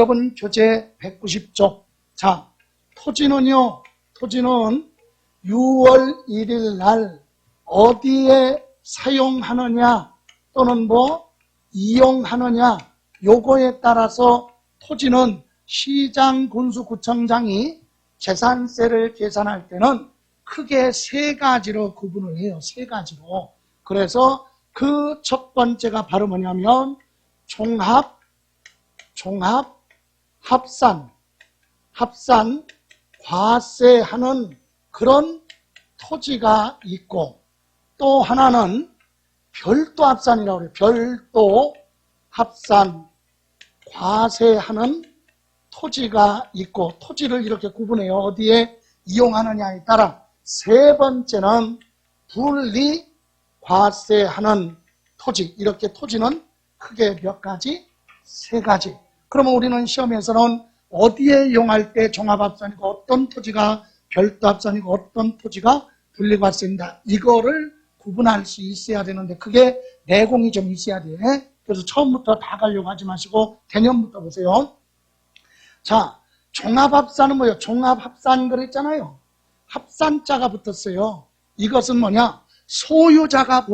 여러분 교재 190쪽. 자, 토지는요, 토지는 6월 1일 날 어디에 사용하느냐 또는 이용하느냐 요거에 따라서 토지는 시장, 군수, 구청장이 재산세를 계산할 때는 크게 세 가지로 구분을 해요. 세 가지로. 그래서 그 첫 번째가 바로 뭐냐면 종합, 합산, 과세하는 그런 토지가 있고, 또 하나는 별도 합산이라고 그래요. 별도 합산, 과세하는 토지가 있고, 토지를 이렇게 구분해요. 어디에 이용하느냐에 따라. 세 번째는 분리 과세하는 토지. 이렇게 토지는 크게 몇 가지? 세 가지. 그러면 우리는 시험에서는 어디에 이용할 때 종합합산이고 어떤 토지가 별도합산이고 어떤 토지가 분리과세인다. 이거를 구분할 수 있어야 되는데 그게 내공이 좀 있어야 돼. 그래서 처음부터 다 가려고 하지 마시고 개념부터 보세요. 자, 종합합산은 뭐예요? 종합합산 그랬잖아요. 합산자가 붙었어요. 이것은 뭐냐? 소유자가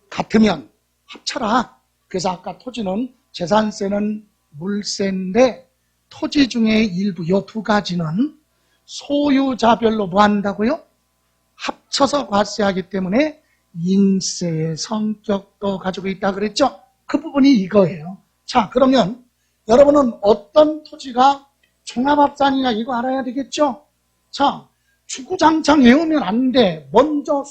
같으면 합쳐라. 그래서 아까 토지는 재산세는 물세인데 토지 중에 일부 이 두 가지는 소유자별로 한다고요? 합쳐서 과세하기 때문에 인세의 성격도 가지고 있다 그랬죠? 그 부분이 이거예요. 자, 그러면 여러분은 어떤 토지가 종합합산이냐 이거 알아야 되겠죠? 자, 주구장창 외우면 안 돼. 먼저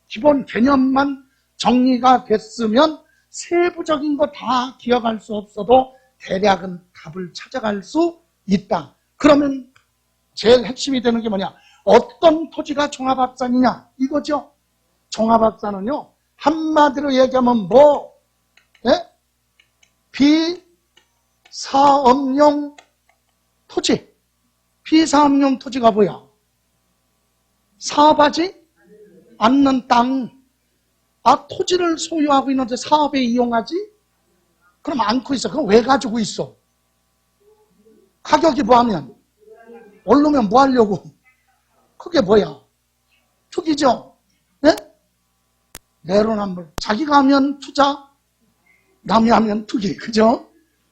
기본 개념만 정리가 됐으면 세부적인 거 다 기억할 수 없어도 대략은 답을 찾아갈 수 있다. 그러면 제일 핵심이 되는 게 뭐냐? 어떤 토지가 종합합산이냐? 이거죠. 종합합산은요, 한마디로 얘기하면 비사업용 토지. 비사업용 토지가 뭐야? 사업하지 않는 땅. 토지를 소유하고 있는데 사업에 이용하지? 그럼 않고 있어. 그럼 왜 가지고 있어? 가격이 뭐하면? 오르면 뭐 하려고? 그게 뭐야? 투기죠? 네? 내로남불. 자기가 하면 투자, 남이 하면 투기. 그죠?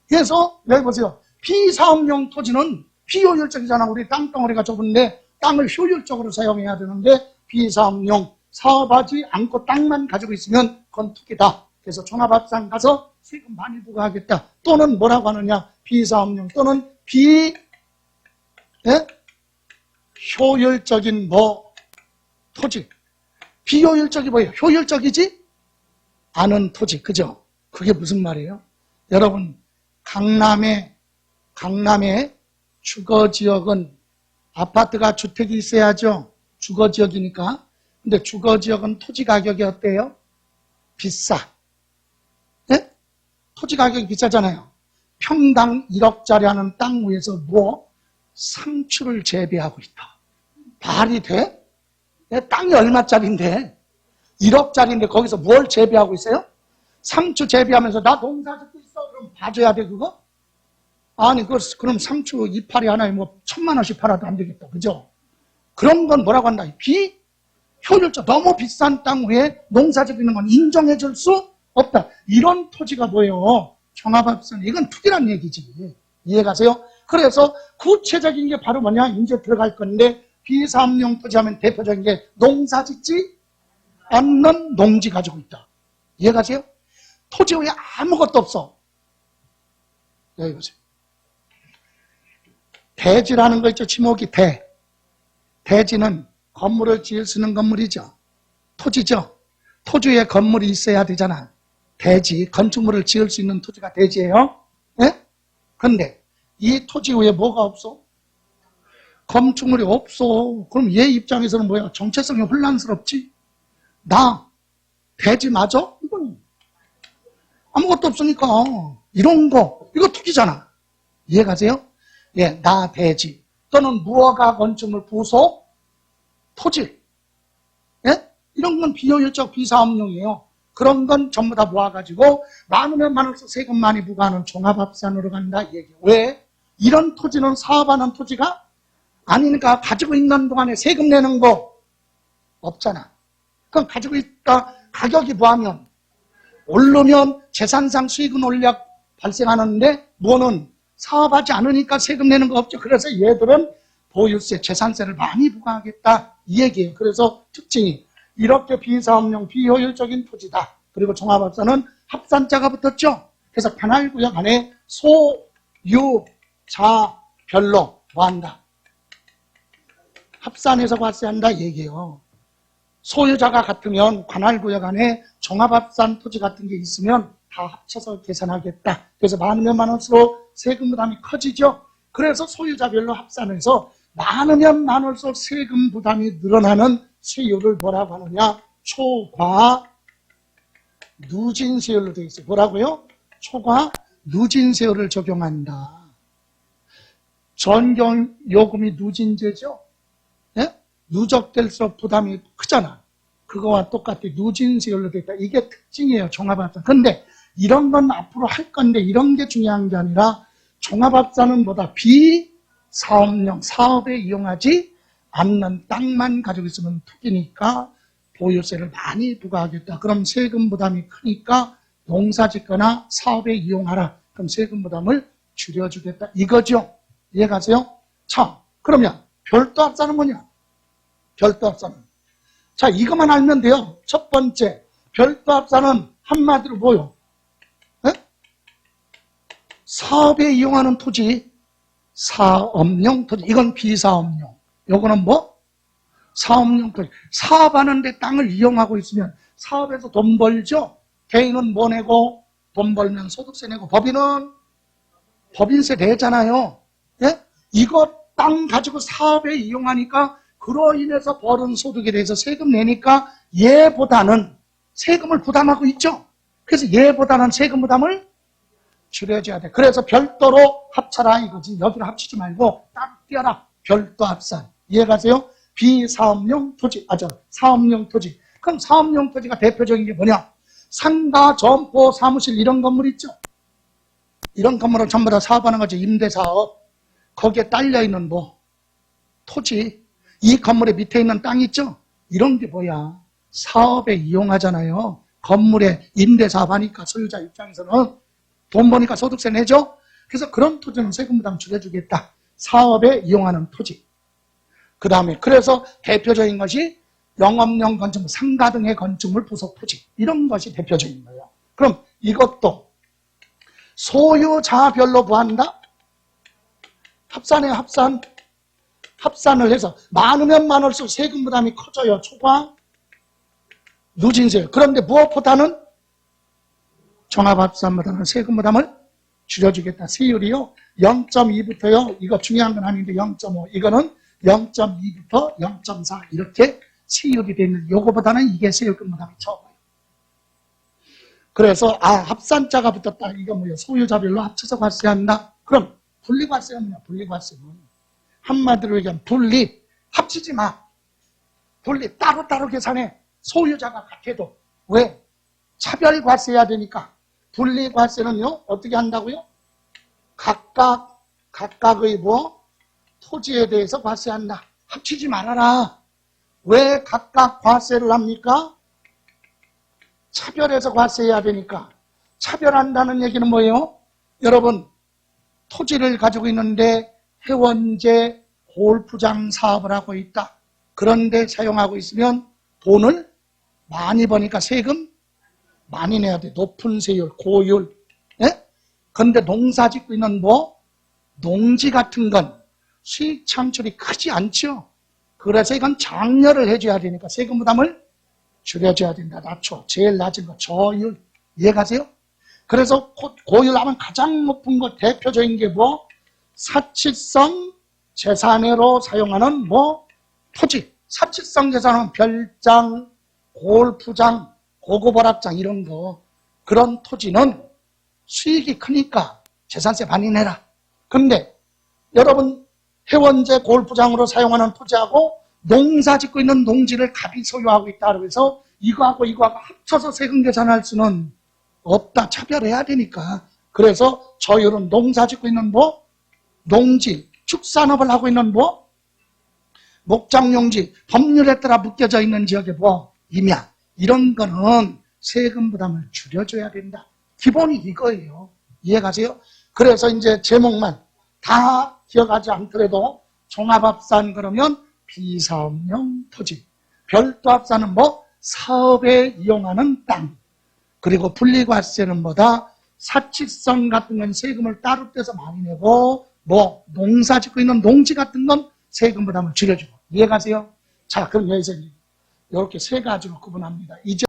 그래서 여기 보세요. 비사업용 토지는 비효율적이잖아. 우리 땅덩어리가 좁은데 땅을 효율적으로 사용해야 되는데 비사업용, 사업하지 않고 땅만 가지고 있으면 그건 투기다. 그래서 종합합산 가서 세금 많이 부과하겠다. 또는 뭐라고 하느냐? 비사업용 또는 효율적인 토지. 비효율적이 뭐예요? 효율적이지 않은 토지. 그죠? 그게 무슨 말이에요? 여러분, 강남의 주거지역은 아파트가 주택이 있어야죠. 주거지역이니까. 근데 주거지역은 토지 가격이 어때요? 비싸. 네? 토지 가격이 비싸잖아요. 평당 1억짜리 하는 땅 위에서 상추를 재배하고 있다. 말이 돼? 땅이 얼마짜리인데 1억짜리인데 거기서 뭘 재배하고 있어요? 상추 재배하면서 나 농사 짓고 있어. 그럼 봐줘야 돼 그거? 아니 그럼 상추 이파리 하나에 1,000만 원씩 팔아도 안 되겠다. 그죠? 그런 건 뭐라고 한다? 비효율적. 너무 비싼 땅 위에 농사 짓는 건 인정해 줄 수 없다. 이런 토지가 뭐예요? 종합합산. 이건 투기란 얘기지. 이해가세요? 그래서 구체적인 게 바로 뭐냐? 이제 들어갈 건데 비사업용 토지 하면 대표적인 게 농사 짓지 않는 농지 가지고 있다. 이해가세요? 토지 위에 아무것도 없어. 여기 보세요. 대지라는 거 있죠? 지목이 대지는 건물을 지을 수 있는 건물이죠. 토지죠. 토지 위에 건물이 있어야 되잖아. 대지, 건축물을 지을 수 있는 토지가 대지예요. 예? 그런데 이 토지 위에 뭐가 없어? 건축물이 없어. 그럼 얘 입장에서는 뭐야? 정체성이 혼란스럽지? 대지 맞아? 이건 아무것도 없으니까 이런 거, 이거 투기잖아. 이해가세요? 예, 대지 또는 무허가 건축물 부속 토지. 예? 이런 건 비효율적 비사업용이에요. 그런 건 전부 다 모아가지고 많으면 많을수록 세금 많이 부과하는 종합합산으로 간다 이 얘기예요. 왜? 이런 토지는 사업하는 토지가 아니니까 가지고 있는 동안에 세금 내는 거 없잖아. 그럼 가지고 있다 가격이 뭐하면 오르면 재산상 수익은 올려 발생하는데 뭐는 사업하지 않으니까 세금 내는 거 없죠. 그래서 얘들은 보유세, 재산세를 많이 부과하겠다 이 얘기예요. 그래서 특징이 이렇게 비사업용, 비효율적인 토지다. 그리고 종합합산은 합산자가 붙었죠. 그래서 관할구역 안에 소유자별로 뭐한다? 합산해서 과세한다 이 얘기예요. 소유자가 같으면 관할구역 안에 종합합산 토지 같은 게 있으면 다 합쳐서 계산하겠다. 그래서 많으면 많을수록 세금 부담이 커지죠. 그래서 소유자별로 합산해서 많으면 많을수록 세금 부담이 늘어나는 세율을 뭐라고 하느냐? 초과 누진세율로 되어 있어요. 뭐라고요? 초과 누진세율을 적용한다. 전경요금이 누진제죠. 예? 누적될수록 부담이 크잖아. 그거와 똑같아. 누진세율로 되어 있다. 이게 특징이에요. 종합합산. 근데 이런 건 앞으로 할 건데 이런 게 중요한 게 아니라 종합합산은 뭐다? 비사업용, 사업에 이용하지 않는 땅만 가지고 있으면 투기니까 보유세를 많이 부과하겠다. 그럼 세금 부담이 크니까 농사 짓거나 사업에 이용하라. 그럼 세금 부담을 줄여주겠다. 이거죠. 이해가세요? 자, 그러면 별도 합산은 뭐냐? 별도 합산은. 자, 이것만 알면 돼요. 첫 번째, 별도 합산은 한마디로 뭐요? 네? 사업에 이용하는 토지, 사업용 토지. 이건 비사업용. 요거는 뭐? 사업용 토지. 사업하는데 땅을 이용하고 있으면 사업에서 돈 벌죠? 개인은 뭐 내고 돈 벌면 소득세 내고 법인은 법인세 내잖아요. 예? 이거 땅 가지고 사업에 이용하니까 그로 인해서 벌은 소득에 대해서 세금 내니까 얘보다는 세금을 부담하고 있죠. 그래서 얘보다는 세금 부담을 줄여줘야 돼. 그래서 별도로 합쳐라 이거지. 여기로 합치지 말고 딱 띄어라. 별도 합산. 이해가세요? 비사업용 토지, 사업용 토지. 그럼 사업용 토지가 대표적인 게 뭐냐? 상가, 점포, 사무실 이런 건물 있죠? 이런 건물을 전부 다 사업하는 거지. 임대사업. 거기에 딸려있는 뭐? 토지. 이 건물의 밑에 있는 땅 있죠? 이런 게 뭐야? 사업에 이용하잖아요. 건물에 임대사업 하니까 소유자 입장에서는 돈 버니까 소득세 내죠? 그래서 그런 토지는 세금 부담 줄여주겠다. 사업에 이용하는 토지. 그 다음에 그래서 대표적인 것이 영업용 건축물, 상가 등의 건축물 부속 토지. 이런 것이 대표적인 거예요. 그럼 이것도 소유자별로 뭐한다? 합산해요, 합산. 합산을 해서 많으면 많을수록 세금 부담이 커져요. 초과 누진세율. 그런데 무엇보다는 종합합산보다는 세금 부담을 줄여주겠다. 세율이요. 0.2부터요. 이거 중요한 건 아닌데 0.5. 이거는 0.2부터 0.4 이렇게 세율이 되는 요거보다는 이게 세율금 부담이 적어요. 그래서 합산자가 붙었다. 이거 뭐예요? 소유자별로 합쳐서 과세한다. 그럼 분리과세는 뭐야? 분리과세는 한마디로 얘기하면 분리, 합치지 마. 분리, 따로따로 계산해. 소유자가 같아도. 왜? 차별과세해야 되니까. 분리과세는요, 어떻게 한다고요? 각각의 뭐? 토지에 대해서 과세한다. 합치지 말아라. 왜 각각 과세를 합니까? 차별해서 과세해야 되니까. 차별한다는 얘기는 뭐예요? 여러분, 토지를 가지고 있는데 회원제 골프장 사업을 하고 있다. 그런데 사용하고 있으면 돈을 많이 버니까 세금 많이 내야 돼. 높은 세율, 고율. 예? 그런데 농사 짓고 있는 뭐? 농지 같은 건 수익 창출이 크지 않죠. 그래서 이건 장려를 해줘야 되니까 세금 부담을 줄여줘야 된다. 낮춰. 제일 낮은 거 저율. 이해가세요? 그래서 고율 하면 가장 높은 거 대표적인 게 뭐? 사치성 재산으로 사용하는 뭐? 토지. 사치성 재산은 별장, 골프장, 고급 오락장 이런 거. 그런 토지는 수익이 크니까 재산세 많이 내라. 근데 여러분 회원제 골프장으로 사용하는 토지하고 농사 짓고 있는 농지를 갑이 소유하고 있다. 그래서 이거하고 이거하고 합쳐서 세금 계산할 수는 없다. 차별해야 되니까. 그래서 저율은 농사 짓고 있는 뭐? 농지, 축산업을 하고 있는 뭐? 목장용지, 법률에 따라 묶여져 있는 지역의 뭐? 임야. 이런 거는 세금 부담을 줄여줘야 된다. 기본이 이거예요. 이해가세요? 그래서 이제 제목만 다 기억하지 않더라도 종합합산 그러면 비사업용 토지. 별도합산은 뭐? 사업에 이용하는 땅. 그리고 분리과세는 뭐다? 사칙성 같은 건 세금을 따로 떼서 많이 내고 뭐 농사 짓고 있는 농지 같은 건 세금 부담을 줄여주고. 이해가세요? 자, 그럼 여기서 이렇게 세 가지로 구분합니다. 이제